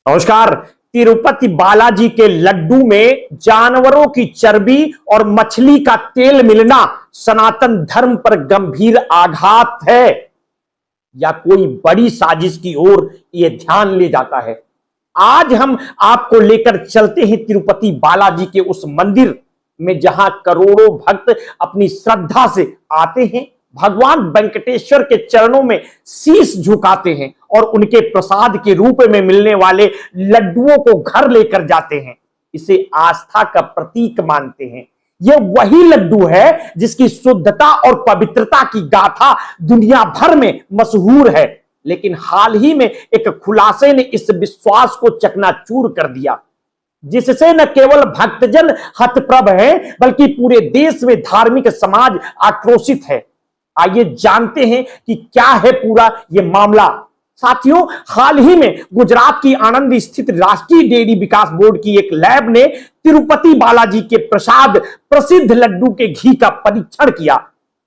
नमस्कार। तिरुपति बालाजी के लड्डू में जानवरों की चर्बी और मछली का तेल मिलना सनातन धर्म पर गंभीर आघात है या कोई बड़ी साजिश की ओर यह ध्यान ले जाता है। आज हम आपको लेकर चलते हैं तिरुपति बालाजी के उस मंदिर में जहां करोड़ों भक्त अपनी श्रद्धा से आते हैं, भगवान वेंकटेश्वर के चरणों में शीश झुकाते हैं और उनके प्रसाद के रूप में मिलने वाले लड्डुओं को घर लेकर जाते हैं। इसे आस्था का प्रतीक मानते हैं। यह वही लड्डू है जिसकी शुद्धता और पवित्रता की गाथा दुनिया भर में मशहूर है, लेकिन हाल ही में एक खुलासे ने इस विश्वास को चकनाचूर कर दिया, जिससे न केवल भक्तजन हतप्रभ हैं बल्कि पूरे देश में धार्मिक समाज आक्रोशित है। आइए जानते हैं कि क्या है पूरा यह मामला। साथियों, हाल ही में गुजरात की आणंद स्थित राष्ट्रीय डेयरी विकास बोर्ड की एक लैब ने तिरुपति बालाजी के प्रसाद प्रसिद्ध लड्डू के घी का परीक्षण किया।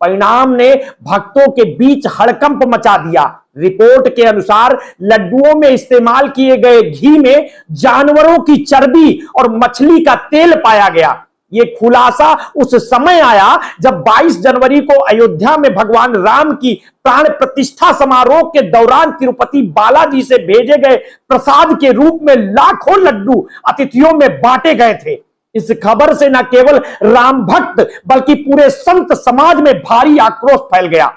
परिणाम ने भक्तों के बीच हड़कंप मचा दिया। रिपोर्ट के अनुसार लड्डुओं में इस्तेमाल किए गए घी में जानवरों की चर्बी और मछली का तेल पाया गया। यह खुलासा उस समय आया जब 22 जनवरी को अयोध्या में भगवान राम की प्राण प्रतिष्ठा समारोह के दौरान तिरुपति बालाजी से भेजे गए प्रसाद के रूप में लाखों लड्डू अतिथियों में बांटे गए थे। इस खबर से न केवल राम भक्त बल्कि पूरे संत समाज में भारी आक्रोश फैल गया।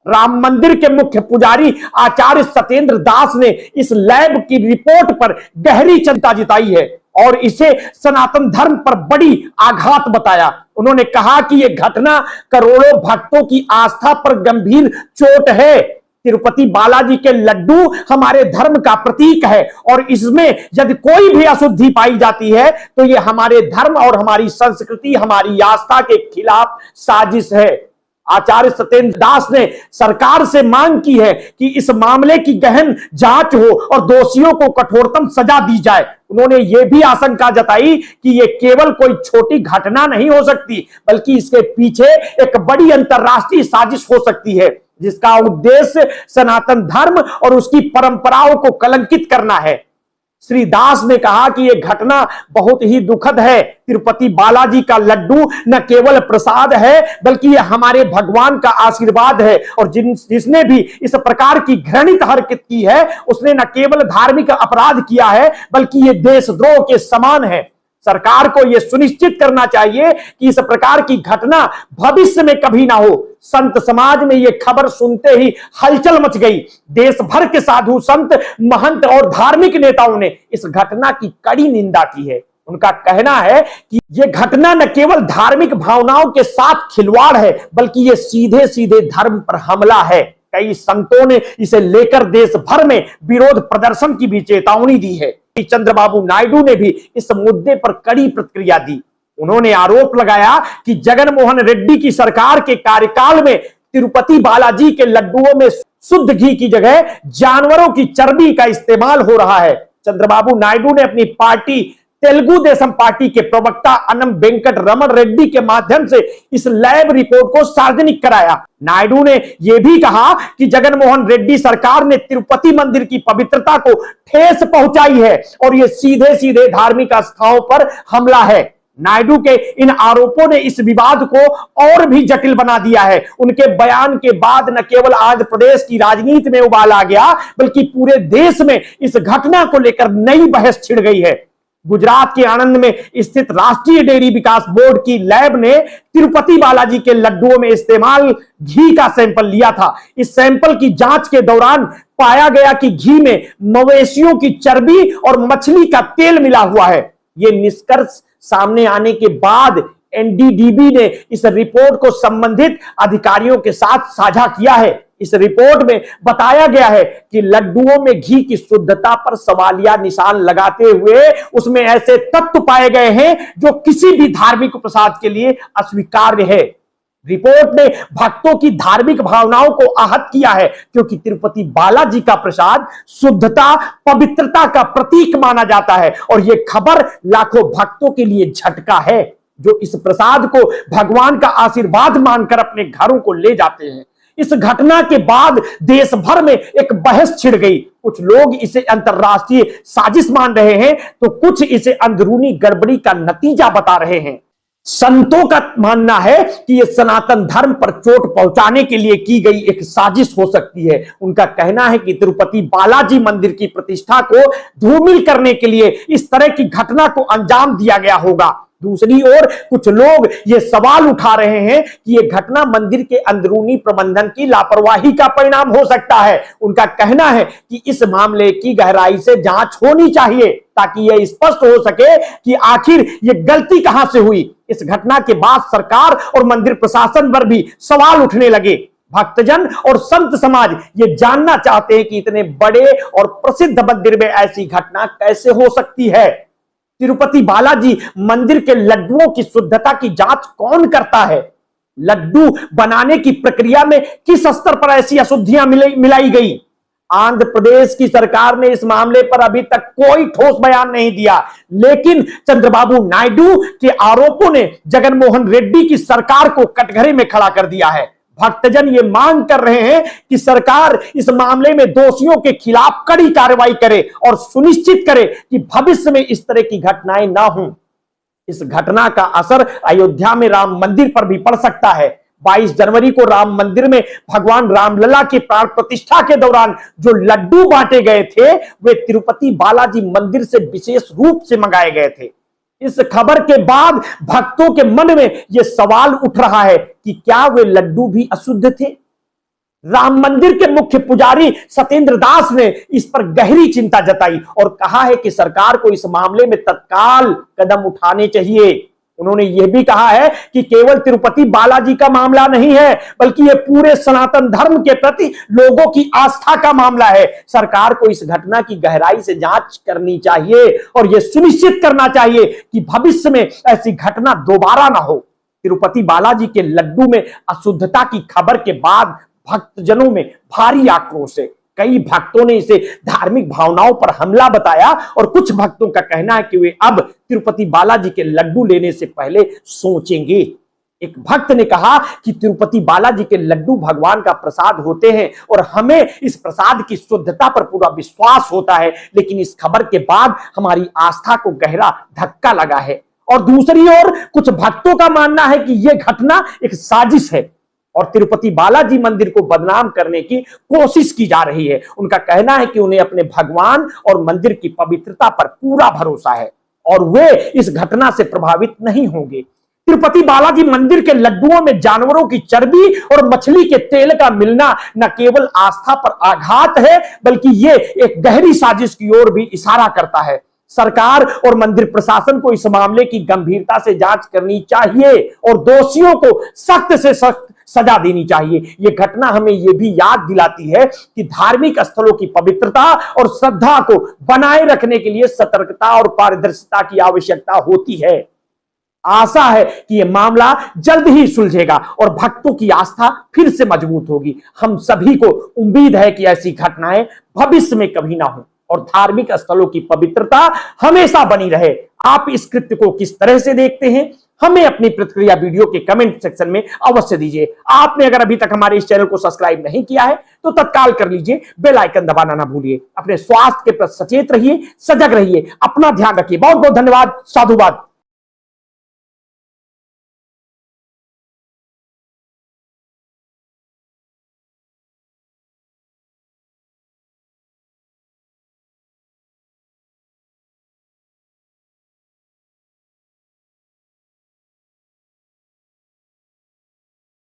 राम मंदिर के मुख्य पुजारी आचार्य सत्येंद्र दास ने इस लैब की रिपोर्ट पर गहरी चिंता जताई है और इसे सनातन धर्म पर बड़ी आघात बताया। उन्होंने कहा कि यह घटना करोड़ों भक्तों की आस्था पर गंभीर चोट है। तिरुपति बालाजी के लड्डू हमारे धर्म का प्रतीक है और इसमें यदि कोई भी अशुद्धि पाई जाती है तो यह हमारे धर्म और हमारी संस्कृति, हमारी आस्था के खिलाफ साजिश है। आचार्य सत्येंद्र दास ने सरकार से मांग की है कि इस मामले की गहन जांच हो और दोषियों को कठोरतम सजा दी जाए। उन्होंने यह भी आशंका जताई कि यह केवल कोई छोटी घटना नहीं हो सकती बल्कि इसके पीछे एक बड़ी अंतर्राष्ट्रीय साजिश हो सकती है, जिसका उद्देश्य सनातन धर्म और उसकी परंपराओं को कलंकित करना है। श्री दास ने कहा कि यह घटना बहुत ही दुखद है। तिरुपति बालाजी का लड्डू न केवल प्रसाद है बल्कि यह हमारे भगवान का आशीर्वाद है और जिसने भी इस प्रकार की घृणित हरकत की है उसने न केवल धार्मिक अपराध किया है बल्कि यह देशद्रोह के समान है। सरकार को यह सुनिश्चित करना चाहिए कि इस प्रकार की घटना भविष्य में कभी ना हो। संत समाज में यह खबर सुनते ही हलचल मच गई। देश भर के साधु संत, महंत और धार्मिक नेताओं ने इस घटना की कड़ी निंदा की है। उनका कहना है कि यह घटना न केवल धार्मिक भावनाओं के साथ खिलवाड़ है बल्कि यह सीधे सीधे धर्म पर हमला है। कई संतों ने इसे लेकर देश भर में विरोध प्रदर्शन की भी चेतावनी दी है। चंद्रबाबू नायडू ने भी इस मुद्दे पर कड़ी प्रतिक्रिया दी। उन्होंने आरोप लगाया कि जगनमोहन रेड्डी की सरकार के कार्यकाल में तिरुपति बालाजी के लड्डुओं में शुद्ध घी की जगह जानवरों की चर्बी का इस्तेमाल हो रहा है। चंद्रबाबू नायडू ने अपनी पार्टी तेलुगु देशम पार्टी के प्रवक्ता अन्नम वेंकट रमण रेड्डी के माध्यम से इस लैब रिपोर्ट को सार्वजनिक कराया। नायडू ने यह भी कहा कि जगनमोहन रेड्डी सरकार ने तिरुपति मंदिर की पवित्रता को ठेस पहुंचाई है और यह सीधे सीधे धार्मिक आस्थाओं पर हमला है। नायडू के इन आरोपों ने इस विवाद को और भी जटिल बना दिया है। उनके बयान के बाद न केवल आंध्र प्रदेश की राजनीति में उबाल आ गया बल्कि पूरे देश में इस घटना को लेकर नई बहस छिड़ गई है। गुजरात के आणंद में स्थित राष्ट्रीय डेयरी विकास बोर्ड की लैब ने तिरुपति बालाजी के लड्डुओं में इस्तेमाल घी का सैंपल लिया था। इस सैंपल की जांच के दौरान पाया गया कि घी में मवेशियों की चर्बी और मछली का तेल मिला हुआ है। यह निष्कर्ष सामने आने के बाद एनडीडीबी ने इस रिपोर्ट को संबंधित अधिकारियों के साथ साझा किया है। इस रिपोर्ट में बताया गया है कि लड्डुओं में घी की शुद्धता पर सवालिया निशान लगाते हुए उसमें ऐसे तत्व पाए गए हैं जो किसी भी धार्मिक प्रसाद के लिए अस्वीकार्य है। रिपोर्ट ने भक्तों की धार्मिक भावनाओं को आहत किया है क्योंकि तिरुपति बालाजी का प्रसाद शुद्धता, पवित्रता का प्रतीक माना जाता है और यह खबर लाखों भक्तों के लिए झटका है जो इस प्रसाद को भगवान का आशीर्वाद मानकर अपने घरों को ले जाते हैं। इस घटना के बाद देश भर में एक बहस छिड़ गई। कुछ लोग इसे अंतरराष्ट्रीय साजिश मान रहे हैं तो कुछ इसे अंदरूनी गड़बड़ी का नतीजा बता रहे हैं। संतों का मानना है कि यह सनातन धर्म पर चोट पहुंचाने के लिए की गई एक साजिश हो सकती है। उनका कहना है कि तिरुपति बालाजी मंदिर की प्रतिष्ठा को धूमिल करने के लिए इस तरह की घटना को अंजाम दिया गया होगा। दूसरी ओर कुछ लोग ये सवाल उठा रहे हैं कि यह घटना मंदिर के अंदरूनी प्रबंधन की लापरवाही का परिणाम हो सकता है। उनका कहना है कि इस मामले की गहराई से जांच होनी चाहिए ताकि यह स्पष्ट हो सके कि आखिर यह गलती कहां से हुई। इस घटना के बाद सरकार और मंदिर प्रशासन पर भी सवाल उठने लगे। भक्तजन और संत समाज ये जानना चाहते हैं कि इतने बड़े और प्रसिद्ध मंदिर में ऐसी घटना कैसे हो सकती है। तिरुपति बालाजी मंदिर के लड्डुओं की शुद्धता की जांच कौन करता है? लड्डू बनाने की प्रक्रिया में किस स्तर पर ऐसी अशुद्धियां मिलाई गई? आंध्र प्रदेश की सरकार ने इस मामले पर अभी तक कोई ठोस बयान नहीं दिया, लेकिन चंद्रबाबू नायडू के आरोपों ने जगनमोहन रेड्डी की सरकार को कटघरे में खड़ा कर दिया है। भक्तजन ये मांग कर रहे हैं कि सरकार इस मामले में दोषियों के खिलाफ कड़ी कार्रवाई करे और सुनिश्चित करे कि भविष्य में इस तरह की घटनाएं ना हों। इस घटना का असर अयोध्या में राम मंदिर पर भी पड़ सकता है। 22 जनवरी को राम मंदिर में भगवान रामलला की प्राण प्रतिष्ठा के दौरान जो लड्डू बांटे गए थे वे तिरुपति बालाजी मंदिर से विशेष रूप से मंगाए गए थे। इस खबर के बाद भक्तों के मन में यह सवाल उठ रहा है कि क्या वे लड्डू भी अशुद्ध थे? राम मंदिर के मुख्य पुजारी सत्येंद्र दास ने इस पर गहरी चिंता जताई और कहा है कि सरकार को इस मामले में तत्काल कदम उठाने चाहिए। उन्होंने यह भी कहा है कि केवल तिरुपति बालाजी का मामला नहीं है बल्कि यह पूरे सनातन धर्म के प्रति लोगों की आस्था का मामला है। सरकार को इस घटना की गहराई से जांच करनी चाहिए और यह सुनिश्चित करना चाहिए कि भविष्य में ऐसी घटना दोबारा ना हो। तिरुपति बालाजी के लड्डू में अशुद्धता की खबर के बाद भक्तजनों में भारी आक्रोश है। कई भक्तों ने इसे धार्मिक भावनाओं पर हमला बताया और कुछ भक्तों का कहना है कि वे अब तिरुपति बालाजी के लड्डू लेने से पहले सोचेंगे। एक भक्त ने कहा कि तिरुपति बालाजी के लड्डू भगवान का प्रसाद होते हैं और हमें इस प्रसाद की शुद्धता पर पूरा विश्वास होता है, लेकिन इस खबर के बाद हमारी आस्था को गहरा धक्का लगा है। और दूसरी ओर कुछ भक्तों का मानना है कि यह घटना एक साजिश है और तिरुपति बालाजी मंदिर को बदनाम करने की कोशिश की जा रही है। उनका कहना है कि उन्हें अपने भगवान और मंदिर की पवित्रता पर पूरा भरोसा है और वे इस घटना से प्रभावित नहीं होंगे। तिरुपति बालाजी मंदिर के लड्डुओं में जानवरों की चर्बी और मछली के तेल का मिलना न केवल आस्था पर आघात है बल्कि ये एक गहरी साजिश की ओर भी इशारा करता है। सरकार और मंदिर प्रशासन को इस मामले की गंभीरता से जांच करनी चाहिए और दोषियों को सख्त से सख्त सजा देनी चाहिए। यह घटना हमें यह भी याद दिलाती है कि धार्मिक स्थलों की पवित्रता और श्रद्धा को बनाए रखने के लिए सतर्कता और पारदर्शिता की आवश्यकता होती है। आशा है कि यह मामला जल्द ही सुलझेगा और भक्तों की आस्था फिर से मजबूत होगी। हम सभी को उम्मीद है कि ऐसी घटनाएं भविष्य में कभी ना हो और धार्मिक स्थलों की पवित्रता हमेशा बनी रहे। आप इस कृत्य को किस तरह से देखते हैं? हमें अपनी प्रतिक्रिया वीडियो के कमेंट सेक्शन में अवश्य दीजिए। आपने अगर अभी तक हमारे इस चैनल को सब्सक्राइब नहीं किया है तो तत्काल कर लीजिए, बेल आइकन दबाना ना भूलिए। अपने स्वास्थ्य के प्रति सचेत रहिए, सजग रहिए, अपना ध्यान रखिए। बहुत बहुत धन्यवाद। साधुवाद।